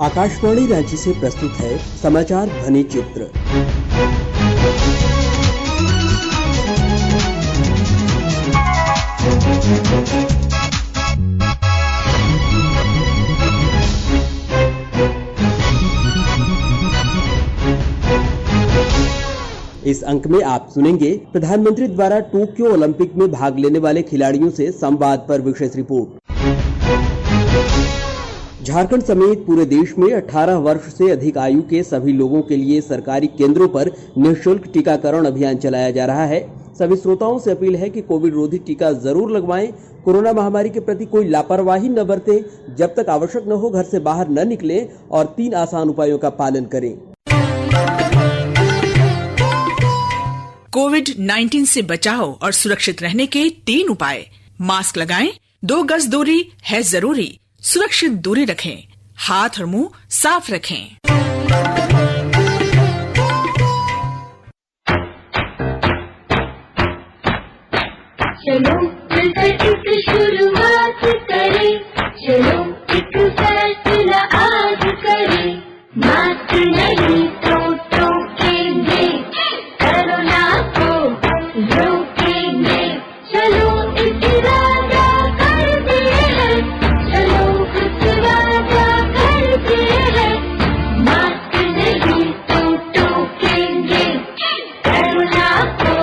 आकाशवाणी रांची से प्रस्तुत है समाचार ध्वनि चित्र। इस अंक में आप सुनेंगे प्रधानमंत्री द्वारा टोक्यो ओलंपिक में भाग लेने वाले खिलाड़ियों से संवाद पर विशेष रिपोर्ट। झारखंड समेत पूरे देश में 18 वर्ष से अधिक आयु के सभी लोगों के लिए सरकारी केंद्रों पर निःशुल्क टीकाकरण अभियान चलाया जा रहा है। सभी श्रोताओं से अपील है कि कोविड रोधी टीका जरूर लगवाएं। कोरोना महामारी के प्रति कोई लापरवाही न बरतें। जब तक आवश्यक न हो घर से बाहर न निकलें और 3 आसान उपायों का पालन करें। कोविड-19 से बचाव और सुरक्षित रहने के 3 उपाय। मास्क लगाएं, 2 गज दूरी है जरूरी, सुरक्षित दूरी रखें, हाथ और मुंह साफ रखें। चलो मिलकर एक शुरुआत करें, चलो एक फैसला आज करें, मास्क नहीं तो टोकेंगे, कोरोना को रोकेंगे, चलो इस इरादा करते हैं, चलो कुछ वादा करते हैं, मास्क नहीं तो टोकेंगे, कोरोना को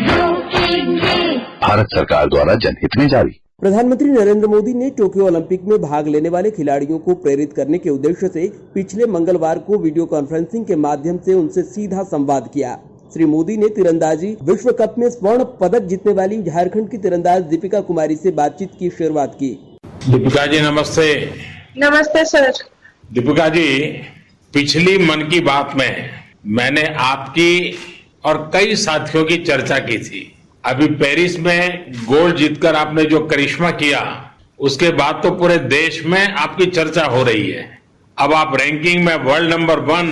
रोकेंगे। भारत सरकार द्वारा जनहित में जारी। प्रधानमंत्री नरेंद्र मोदी ने टोक्यो ओलंपिक में भाग लेने वाले खिलाड़ियों को प्रेरित करने के उद्देश्य से पिछले मंगलवार को वीडियो कॉन्फ्रेंसिंग के माध्यम से उनसे सीधा संवाद किया। श्री मोदी ने तीरंदाजी विश्व कप में स्वर्ण पदक जीतने वाली झारखंड की तीरंदाज दीपिका कुमारी से बातचीत की शुरुआत की। दीपिका जी नमस्ते। नमस्ते सर। दीपिका जी, पिछली मन की बात में मैंने आपकी और कई साथियों की चर्चा की थी। अभी पेरिस में गोल्ड जीतकर आपने जो करिश्मा किया, उसके बाद तो पूरे देश में आपकी चर्चा हो रही है। अब आप रैंकिंग में वर्ल्ड नंबर 1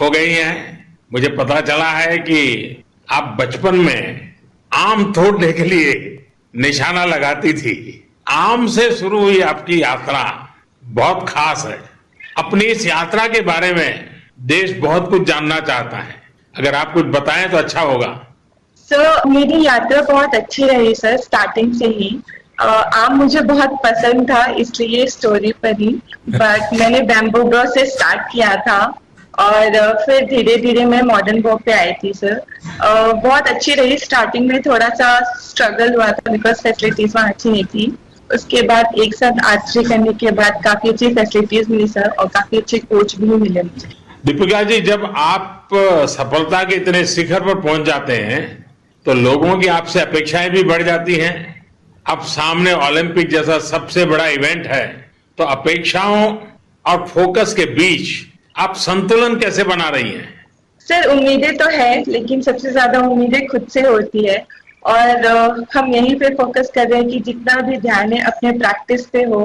हो गई हैं। मुझे पता चला है कि आप बचपन में आम तोड़ने के लिए निशाना लगाती थी। आम से शुरू हुई आपकी यात्रा बहुत खास है। अपनी इस यात्रा के बारे में देश बहुत कुछ जानना चाहता है। अगर आप कुछ बताएं तो अच्छा होगा। सर, मेरी यात्रा बहुत अच्छी रही सर, स्टार्टिंग से ही। आम मुझे बहुत पसंद था, इसलिए स्टोरी पर ही। बट मैंने बैम्बू ब्रो से स्टार्ट किया था और फिर धीरे धीरे मैं मॉडर्न वॉक पे आई थी सर। बहुत अच्छी रही। स्टार्टिंग में थोड़ा सा स्ट्रगल हुआ था बिकॉज फैसिलिटीज वहाँ अच्छी नहीं थी। उसके बाद एक साथ आर्चरी करने के बाद काफी अच्छी फैसिलिटीज मिली सर और काफी अच्छे कोच भी मिले मुझे। दीपिका जी, जब आप सफलता के इतने शिखर पर पहुंच जाते हैं तो लोगों की आपसे अपेक्षाएं भी बढ़ जाती हैं। अब सामने ओलंपिक जैसा सबसे बड़ा इवेंट है, तो अपेक्षाओं और फोकस के बीच आप संतुलन कैसे बना रही हैं? सर, उम्मीदें तो है, लेकिन सबसे ज्यादा उम्मीदें खुद से होती है और हम यहीं पे फोकस कर रहे हैं कि जितना भी ध्यान है अपने प्रैक्टिस पे हो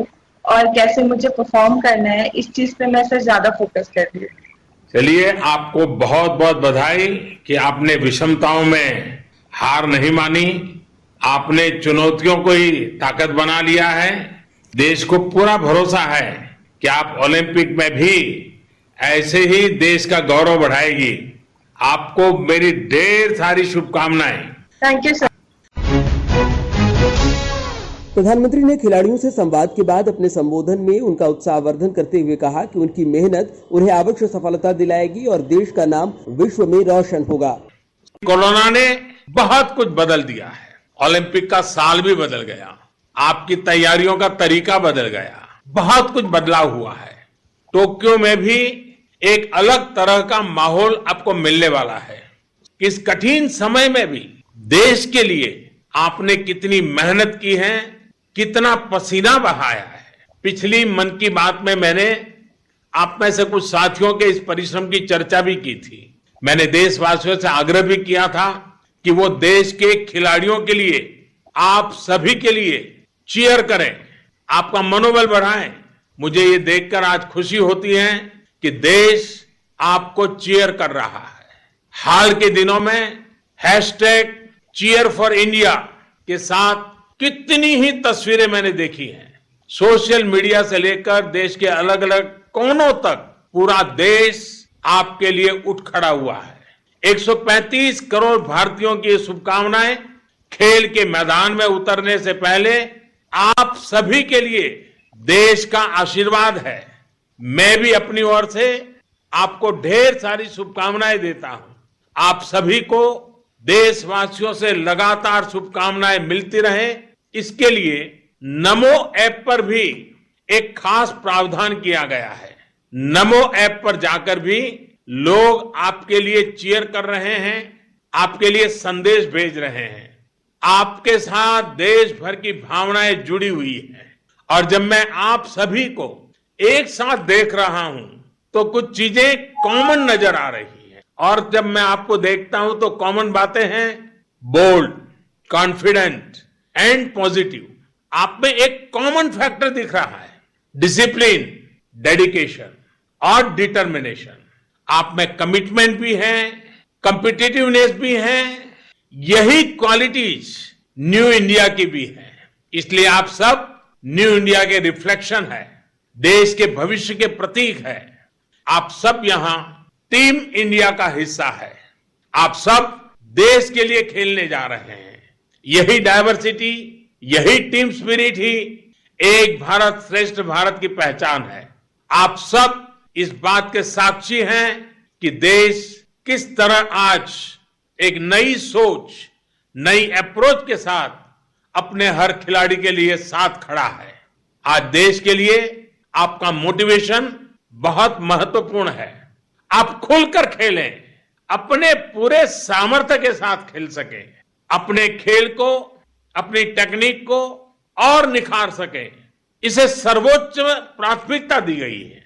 और कैसे मुझे परफॉर्म करना है, इस चीज पे मैं सर ज्यादा फोकस कर रही हूँ। चलिए, आपको बहुत बहुत बधाई कि आपने विषमताओं में हार नहीं मानी। आपने चुनौतियों को ही ताकत बना लिया है। देश को पूरा भरोसा है कि आप ओलंपिक में भी ऐसे ही देश का गौरव बढ़ाएगी। आपको मेरी ढेर सारी शुभकामनाएं। Thank you sir. प्रधानमंत्री ने खिलाड़ियों से संवाद के बाद अपने संबोधन में उनका उत्साहवर्धन करते हुए कहा कि उनकी मेहनत उन्हें अवश्य सफलता दिलाएगी और देश का नाम विश्व में रोशन होगा। कोरोना ने बहुत कुछ बदल दिया है। ओलंपिक का साल भी बदल गया, आपकी तैयारियों का तरीका बदल गया, बहुत कुछ बदलाव हुआ है। टोक्यो में भी एक अलग तरह का माहौल आपको मिलने वाला है। इस कठिन समय में भी देश के लिए आपने कितनी मेहनत की है, कितना पसीना बहाया है। पिछली मन की बात में मैंने आप में से कुछ साथियों के इस परिश्रम की चर्चा भी की थी। मैंने देशवासियों से आग्रह भी किया था कि वो देश के खिलाड़ियों के लिए, आप सभी के लिए चीयर करें, आपका मनोबल बढ़ाएं। मुझे ये देखकर आज खुशी होती है कि देश आपको चीयर कर रहा है। हाल के दिनों में #Cheer4India के साथ कितनी ही तस्वीरें मैंने देखी हैं। सोशल मीडिया से लेकर देश के अलग अलग कोनों तक पूरा देश आपके लिए उठ खड़ा हुआ है। 135 करोड़ भारतीयों की शुभकामनाएं खेल के मैदान में उतरने से पहले आप सभी के लिए देश का आशीर्वाद है। मैं भी अपनी ओर से आपको ढेर सारी शुभकामनाएं देता हूं। आप सभी को देशवासियों से लगातार शुभकामनाएं मिलती रहे, इसके लिए नमो ऐप पर भी एक खास प्रावधान किया गया है। नमो ऐप पर जाकर भी लोग आपके लिए चीयर कर रहे हैं, आपके लिए संदेश भेज रहे हैं। आपके साथ देश भर की भावनाएं जुड़ी हुई हैं और जब मैं आप सभी को एक साथ देख रहा हूं तो कुछ चीजें कॉमन नजर आ रही हैं और जब मैं आपको देखता हूं तो कॉमन बातें हैं बोल्ड, कॉन्फिडेंट एंड पॉजिटिव। आप में एक कॉमन फैक्टर दिख रहा है, डिसिप्लिन, डेडिकेशन और डिटर्मिनेशन। आप में कमिटमेंट भी है, कॉम्पिटिटिवनेस भी है। यही क्वालिटीज न्यू इंडिया की भी है। इसलिए आप सब न्यू इंडिया के रिफ्लेक्शन है, देश के भविष्य के प्रतीक है। आप सब यहां टीम इंडिया का हिस्सा है। आप सब देश के लिए खेलने जा रहे हैं। यही डायवर्सिटी, यही टीम स्पिरिट ही एक भारत श्रेष्ठ भारत की पहचान है। आप सब इस बात के साक्षी हैं कि देश किस तरह आज एक नई सोच, नई अप्रोच के साथ अपने हर खिलाड़ी के लिए साथ खड़ा है। आज देश के लिए आपका मोटिवेशन बहुत महत्वपूर्ण है। आप खुलकर खेलें, अपने पूरे सामर्थ्य के साथ खेल सके, अपने खेल को, अपनी टेक्निक को और निखार सके, इसे सर्वोच्च प्राथमिकता दी गई है।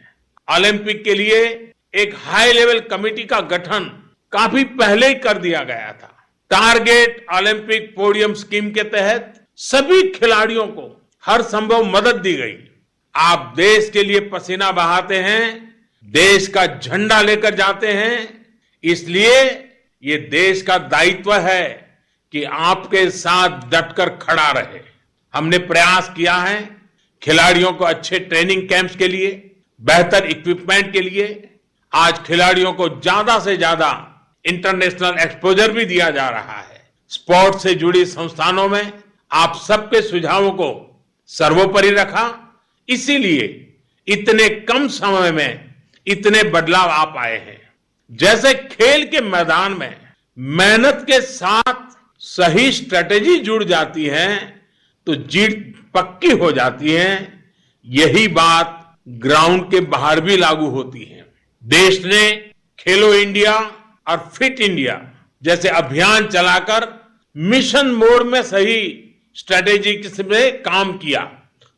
ओलंपिक के लिए एक हाई लेवल कमेटी का गठन काफी पहले ही कर दिया गया था। टारगेट ओलंपिक पोडियम स्कीम के तहत सभी खिलाड़ियों को हर संभव मदद दी गई। आप देश के लिए पसीना बहाते हैं, देश का झंडा लेकर जाते हैं, इसलिए ये देश का दायित्व है कि आपके साथ डटकर खड़ा रहे। हमने प्रयास किया है खिलाड़ियों को अच्छे ट्रेनिंग कैंप्स के लिए, बेहतर इक्विपमेंट के लिए। आज खिलाड़ियों को ज्यादा से ज्यादा इंटरनेशनल एक्सपोजर भी दिया जा रहा है। स्पोर्ट्स से जुड़ी संस्थानों में आप सबके सुझावों को सर्वोपरि रखा, इसीलिए इतने कम समय में इतने बदलाव आ पाए हैं। जैसे खेल के मैदान में मेहनत के साथ सही स्ट्रेटेजी जुड़ जाती है तो जीत पक्की हो जाती है। यही बात ग्राउंड के बाहर भी लागू होती है। देश ने खेलो इंडिया और फिट इंडिया जैसे अभियान चलाकर मिशन मोड में सही स्ट्रेटेजी से काम किया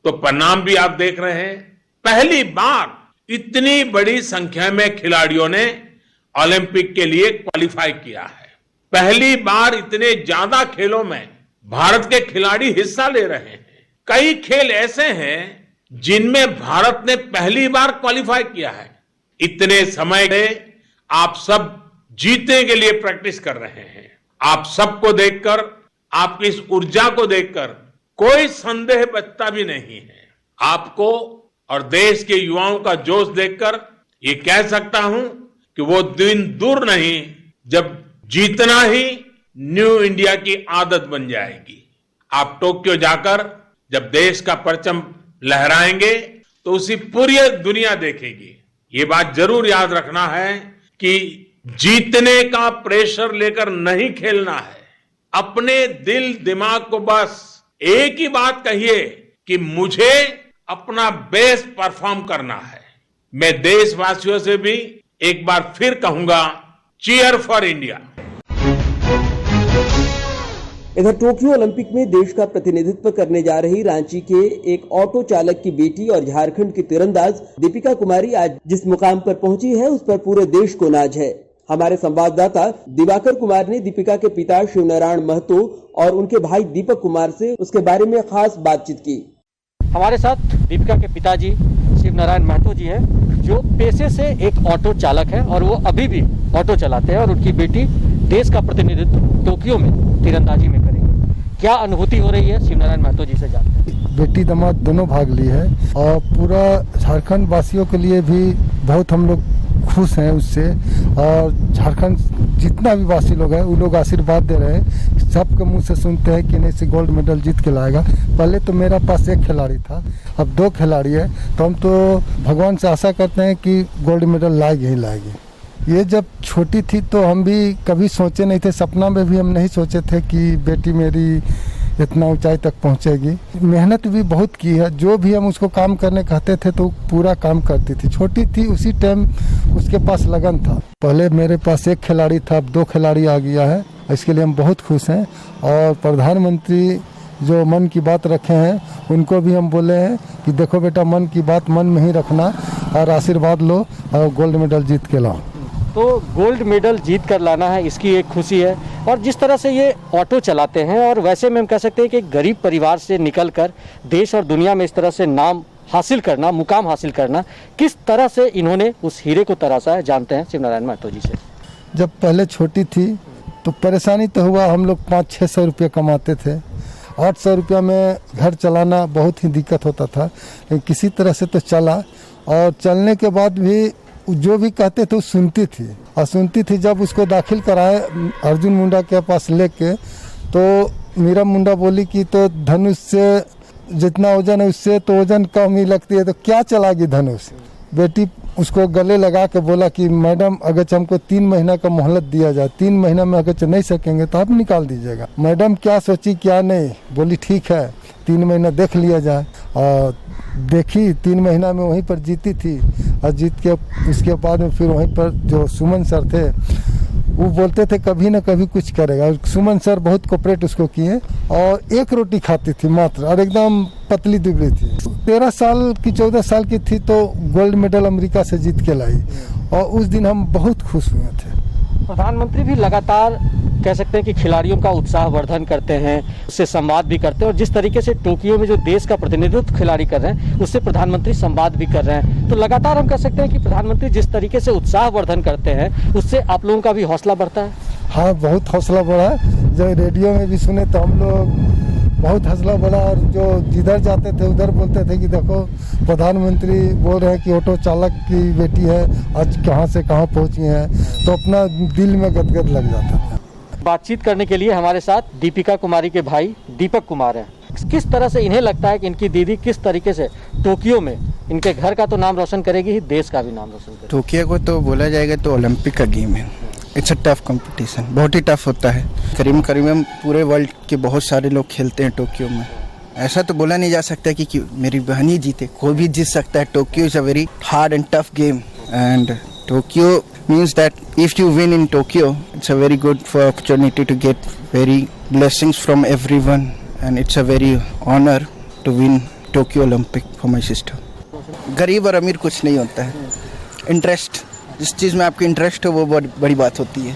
तो परिणाम भी आप देख रहे हैं। पहली बार इतनी बड़ी संख्या में खिलाड़ियों ने ओलंपिक के लिए क्वालिफाई किया है। पहली बार इतने ज्यादा खेलों में भारत के खिलाड़ी हिस्सा ले रहे हैं। कई खेल ऐसे हैं जिनमें भारत ने पहली बार क्वालिफाई किया है। इतने समय से आप सब जीतने के लिए प्रैक्टिस कर रहे हैं। आप सबको देखकर, आपकी इस ऊर्जा को देखकर कोई संदेह बचता भी नहीं है। आपको और देश के युवाओं का जोश देखकर ये कह सकता हूं कि वो दिन दूर नहीं जब जीतना ही न्यू इंडिया की आदत बन जाएगी। आप टोक्यो जाकर जब देश का परचम लहराएंगे तो उसी पूरी दुनिया देखेगी। ये बात जरूर याद रखना है कि जीतने का प्रेशर लेकर नहीं खेलना है। अपने दिल दिमाग को बस एक ही बात कहिए कि मुझे अपना बेस्ट परफॉर्म करना है। मैं देशवासियों से भी एक बार फिर कहूंगा, चीयर फॉर इंडिया। इधर टोक्यो ओलंपिक में देश का प्रतिनिधित्व करने जा रही रांची के एक ऑटो चालक की बेटी और झारखंड की तीरंदाज दीपिका कुमारी आज जिस मुकाम पर पहुंची है उस पर पूरे देश को नाज है। हमारे संवाददाता दिवाकर कुमार ने दीपिका के पिता शिवनारायण महतो और उनके भाई दीपक कुमार से उसके बारे में खास बातचीत की। हमारे साथ दीपिका के पिताजी शिवनारायण महतो जी हैं, जो पेशे से एक ऑटो चालक है और वो अभी भी ऑटो चलाते हैं और उनकी बेटी देश का प्रतिनिधित्व टोक्यो में तीरंदाजी में करेगी। क्या अनुभूति हो रही है, शिवनारायण महतो जी से जानते हैं। बेटी दामाद दोनों भाग ली है और पूरा झारखंड वासियों के लिए भी बहुत हम लोग खुश हैं उससे। और झारखंड जितना भी वासी लोग हैं वो लोग आशीर्वाद दे रहे हैं, सबके मुंह से सुनते हैं कि नहीं से गोल्ड मेडल जीत के लाएगा। पहले तो मेरा पास एक खिलाड़ी था, अब 2 खिलाड़ी है, तो हम तो भगवान से आशा करते हैं कि गोल्ड मेडल लाएगी ही लाएगी। ये जब छोटी थी तो हम भी कभी सोचे नहीं थे, सपना में भी हम नहीं सोचे थे कि बेटी मेरी इतना ऊंचाई तक पहुंचेगी। मेहनत भी बहुत की है, जो भी हम उसको काम करने कहते थे तो पूरा काम करती थी। छोटी थी उसी टाइम उसके पास लगन था। पहले मेरे पास एक खिलाड़ी था, अब 2 खिलाड़ी आ गया है, इसके लिए हम बहुत खुश हैं। और प्रधानमंत्री जो मन की बात रखे हैं उनको भी हम बोले हैं कि देखो बेटा, मन की बात मन में ही रखना और आशीर्वाद लो और गोल्ड मेडल जीत के लाओ। तो गोल्ड मेडल जीत कर लाना है, इसकी एक खुशी है। और जिस तरह से ये ऑटो चलाते हैं, और वैसे में हम कह सकते हैं कि एक गरीब परिवार से निकलकर देश और दुनिया में इस तरह से नाम हासिल करना, मुकाम हासिल करना, किस तरह से इन्होंने उस हीरे को तराशा है, जानते हैं शिव नारायण महतो जी से। जब पहले छोटी थी तो परेशानी तो हुआ, हम लोग 500-600 रुपये कमाते थे। 800 रुपया में घर चलाना बहुत ही दिक्कत होता था, लेकिन किसी तरह से तो चला। और चलने के बाद भी जो भी कहते थे वो सुनती थी, और सुनती थी। जब उसको दाखिल कराए अर्जुन मुंडा के पास लेके, तो मीरा मुंडा बोली कि तो धनुष से जितना वजन है उससे तो वजन कम ही लगती है, तो क्या चलागी धनुष। बेटी उसको गले लगा के बोला कि मैडम अगर हमको 3 महीना का मोहलत दिया जाए, 3 महीना में अगर नहीं सकेंगे तो आप निकाल दीजिएगा। मैडम क्या सोची क्या नहीं, बोली ठीक है 3 महीना देख लिया जाए। और देखी 3 महीना में वहीं पर जीती थी, और जीत के उसके बाद में फिर वहीं पर जो सुमन सर थे वो बोलते थे कभी ना कभी कुछ करेगा। और सुमन सर बहुत कोऑपरेट उसको किए, और 1 रोटी खाती थी मात्र, और एकदम पतली दुबली थी। 13 साल की 14 साल की थी तो गोल्ड मेडल अमेरिका से जीत के लाई, और उस दिन हम बहुत खुश हुए थे। प्रधानमंत्री भी लगातार कह सकते हैं कि खिलाड़ियों का उत्साह वर्धन करते हैं, उससे संवाद भी करते हैं। और जिस तरीके से टोक्यो में जो देश का प्रतिनिधित्व खिलाड़ी कर रहे हैं, उससे प्रधानमंत्री संवाद भी कर रहे हैं। तो लगातार हम कह सकते हैं कि प्रधानमंत्री जिस तरीके से उत्साह वर्धन करते हैं, उससे आप लोगों का भी हौसला बढ़ता है। हाँ, बहुत हौसला बढ़ा। जब रेडियो में भी सुने तो हम लोग बहुत हौसला बढ़ा, और जो जिधर जाते थे उधर बोलते थे कि देखो प्रधानमंत्री बोल रहे हैं कि ऑटो चालक की बेटी है, आज कहाँ से कहाँ पहुँची है, तो अपना दिल में गदगद लग जाता था। बातचीत करने के लिए हमारे साथ दीपिका कुमारी के भाई दीपक कुमार हैं। किस तरह से इन्हें लगता है कि इनकी दीदी किस तरीके से टोक्यो में इनके घर का तो नाम रोशन करेगी ही, देश का भी नाम रोशन करेगी। टोक्यो को तो बोला जाएगा तो ओलंपिक का गेम है। इट्स अ टफ कंपटीशन, बहुत ही टफ होता है। करीब करीब पूरे वर्ल्ड के बहुत सारे लोग खेलते हैं टोक्यो में। ऐसा तो बोला नहीं जा सकता कि मेरी बहन ही जीते, कोई भी जीत सकता है। Tokyo is a very hard and tough game, and Tokyo means that if you win in Tokyo, it's a very good for opportunity to get very blessings from everyone, and it's a very honor to win Tokyo Olympic for my sister. गरीब और अमीर कुछ नहीं होता है, interest, जिस चीज़ में आपकी इंटरेस्ट हो वो बड़ी बात होती है।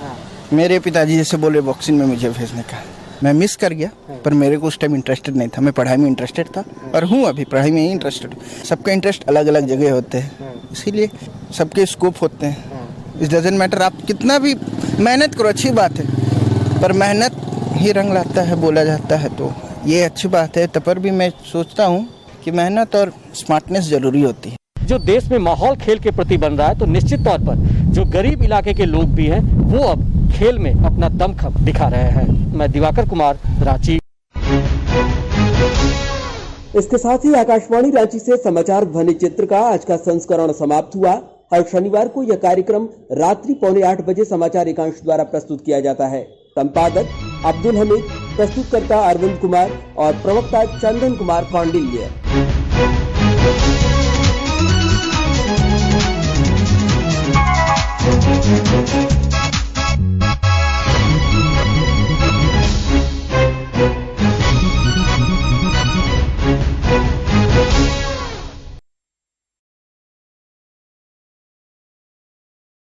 मेरे पिताजी जैसे बोले बॉक्सिंग में मुझे भेजने का, मैं मिस कर गया, पर मेरे को उस टाइम इंटरेस्टेड नहीं था। मैं पढ़ाई में इंटरेस्टेड था और हूँ अभी पढ़ाई में ही इंटरेस्टेड। सबका इंटरेस्ट अलग अलग जगह होते हैं, इसीलिए सबके स्कोप होते हैं। इट डजंट मैटर, आप कितना भी मेहनत करो अच्छी बात है, पर मेहनत ही रंग लाता है बोला जाता है, तो ये अच्छी बात है। तब पर भी मैं सोचता हूँ कि मेहनत और स्मार्टनेस ज़रूरी होती है। जो देश में माहौल खेल के प्रति बन रहा है, तो निश्चित तौर पर जो गरीब इलाके के लोग भी हैं वो अब खेल में अपना दमखम दिखा रहे हैं। मैं दिवाकर कुमार, रांची। इसके साथ ही आकाशवाणी रांची से समाचार ध्वनि चित्र का आज का संस्करण समाप्त हुआ। हर शनिवार को यह कार्यक्रम रात्रि 7:45 बजे समाचार एकांश द्वारा प्रस्तुत किया जाता है। संपादक अब्दुल हमीद, प्रस्तुतकर्ता अरविंद कुमार और प्रवक्ता चंदन कुमार पांडिल्य।